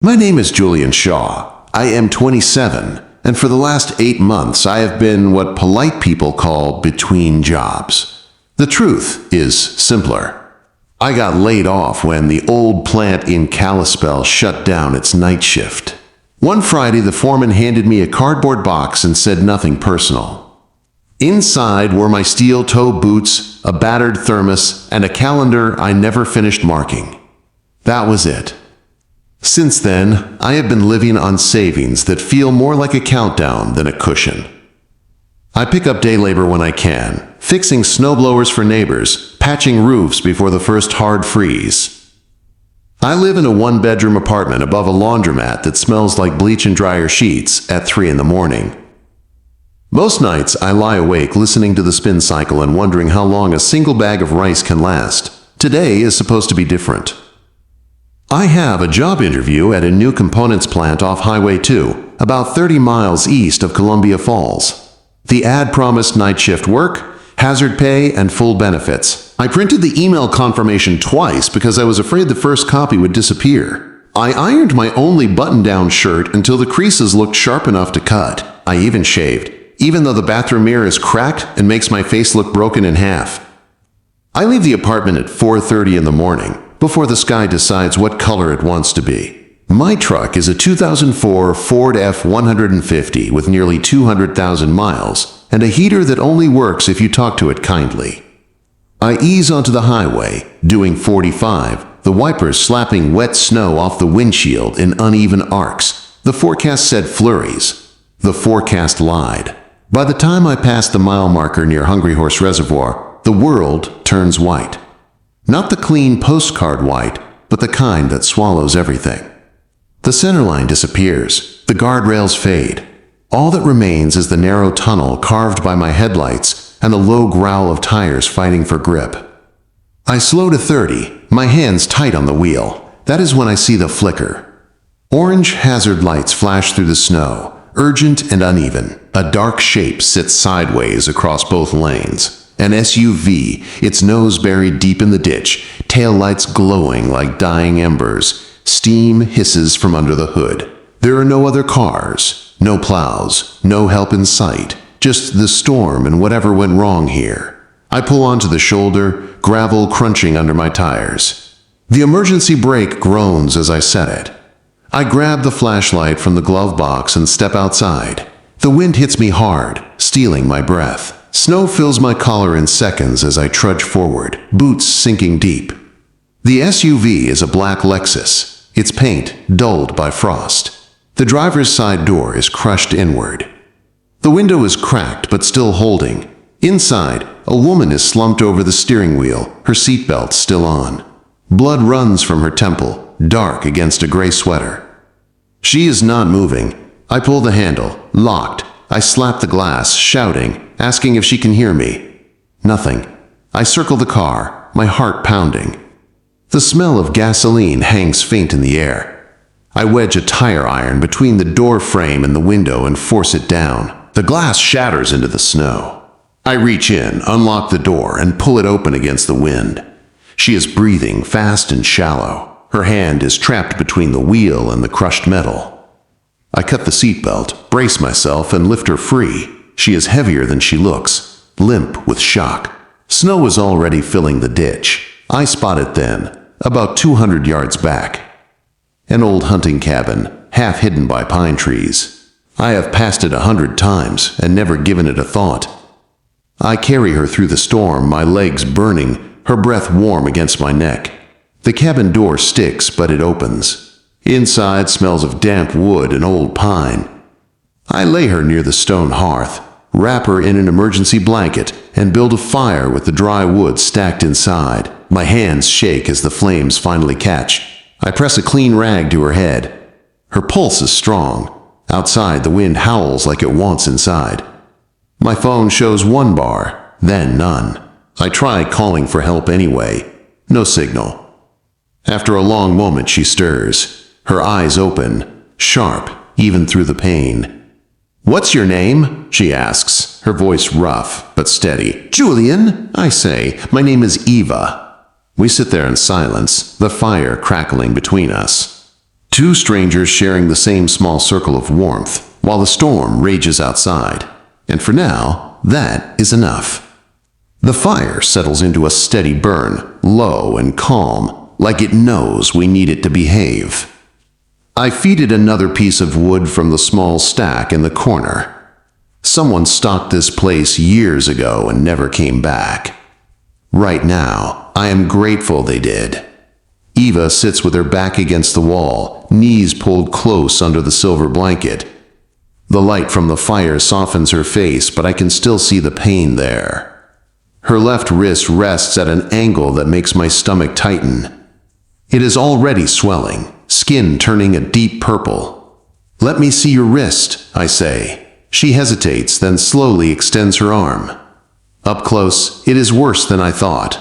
My name is Julian Shaw. I am 27, and for the last 8 months I have been what polite people call between jobs. The truth is simpler. I got laid off when the old plant in Kalispell shut down its night shift. One Friday, the foreman handed me a cardboard box and said nothing personal. Inside were my steel-toe boots, a battered thermos, and a calendar I never finished marking. That was it. Since then, I have been living on savings that feel more like a countdown than a cushion. I pick up day labor when I can, fixing snowblowers for neighbors, patching roofs before the first hard freeze. I live in a one-bedroom apartment above a laundromat that smells like bleach and dryer sheets at 3 in the morning. Most nights, I lie awake listening to the spin cycle and wondering how long a single bag of rice can last. Today is supposed to be different. I have a job interview at a new components plant off Highway 2, about 30 miles east of Columbia Falls. The ad promised night shift work, hazard pay, and full benefits. I printed the email confirmation twice because I was afraid the first copy would disappear. I ironed my only button-down shirt until the creases looked sharp enough to cut. I even shaved, even though the bathroom mirror is cracked and makes my face look broken in half. I leave the apartment at 4:30 in the morning, before the sky decides what color it wants to be. My truck is a 2004 Ford F-150 with nearly 200,000 miles, and a heater that only works if you talk to it kindly. I ease onto the highway, doing 45, the wipers slapping wet snow off the windshield in uneven arcs. The forecast said flurries. The forecast lied. By the time I pass the mile marker near Hungry Horse Reservoir, the world turns white. Not the clean postcard white, but the kind that swallows everything. The centerline disappears. The guardrails fade. All that remains is the narrow tunnel carved by my headlights and the low growl of tires fighting for grip. I slow to 30, my hands tight on the wheel. That is when I see the flicker. Orange hazard lights flash through the snow, urgent and uneven. A dark shape sits sideways across both lanes. An SUV, its nose buried deep in the ditch, tail lights glowing like dying embers. Steam hisses from under the hood. There are no other cars, no plows, no help in sight, just the storm and whatever went wrong here. I pull onto the shoulder, gravel crunching under my tires. The emergency brake groans as I set it. I grab the flashlight from the glove box and step outside. The wind hits me hard, stealing my breath. Snow fills my collar in seconds as I trudge forward, boots sinking deep. The SUV is a black Lexus, its paint dulled by frost. The driver's side door is crushed inward. The window is cracked but still holding. Inside, a woman is slumped over the steering wheel, her seatbelt still on. Blood runs from her temple, dark against a gray sweater. She is not moving. I pull the handle, locked. I slap the glass, shouting, asking if she can hear me. Nothing. I circle the car, my heart pounding. The smell of gasoline hangs faint in the air. I wedge a tire iron between the door frame and the window and force it down. The glass shatters into the snow. I reach in, unlock the door, and pull it open against the wind. She is breathing fast and shallow. Her hand is trapped between the wheel and the crushed metal. I cut the seatbelt, brace myself, and lift her free. She is heavier than she looks, limp with shock. Snow is already filling the ditch. I spot it then, about 200 yards back. An old hunting cabin, half hidden by pine trees. I have passed it 100 times and never given it a thought. I carry her through the storm, my legs burning, her breath warm against my neck. The cabin door sticks, but it opens. Inside smells of damp wood and old pine. I lay her near the stone hearth, wrap her in an emergency blanket, and build a fire with the dry wood stacked inside. My hands shake as the flames finally catch. I press a clean rag to her head. Her pulse is strong. Outside, the wind howls like it wants inside. My phone shows 1 bar, then none. I try calling for help anyway. No signal. After a long moment, she stirs. Her eyes open, sharp, even through the pain. "What's your name?" she asks, her voice rough but steady. "Julian," I say. "My name is Eva." We sit there in silence, the fire crackling between us. Two strangers sharing the same small circle of warmth while the storm rages outside. And for now, that is enough. The fire settles into a steady burn, low and calm, like it knows we need it to behave. I feed it another piece of wood from the small stack in the corner. Someone stocked this place years ago and never came back. Right now, I am grateful they did. Eva sits with her back against the wall, knees pulled close under the silver blanket. The light from the fire softens her face, but I can still see the pain there. Her left wrist rests at an angle that makes my stomach tighten. It is already swelling, skin turning a deep purple. "Let me see your wrist," I say. She hesitates, then slowly extends her arm. Up close, it is worse than I thought.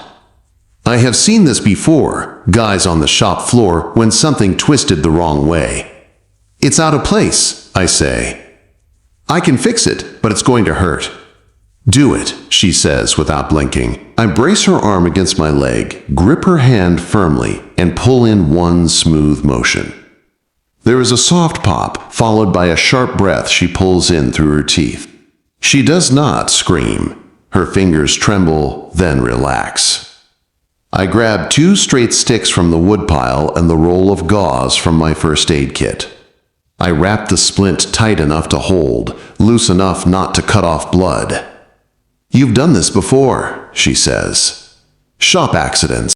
I have seen this before, guys on the shop floor, when something twisted the wrong way. "It's out of place," I say. "I can fix it, but it's going to hurt." "Do it," she says without blinking. I brace her arm against my leg, grip her hand firmly, and pull in one smooth motion. There is a soft pop, followed by a sharp breath she pulls in through her teeth. She does not scream. Her fingers tremble, then relax. I grab 2 straight sticks from the woodpile and the roll of gauze from my first aid kit. I wrap the splint tight enough to hold, loose enough not to cut off blood. "You've done this before," she says. "Shop accidents."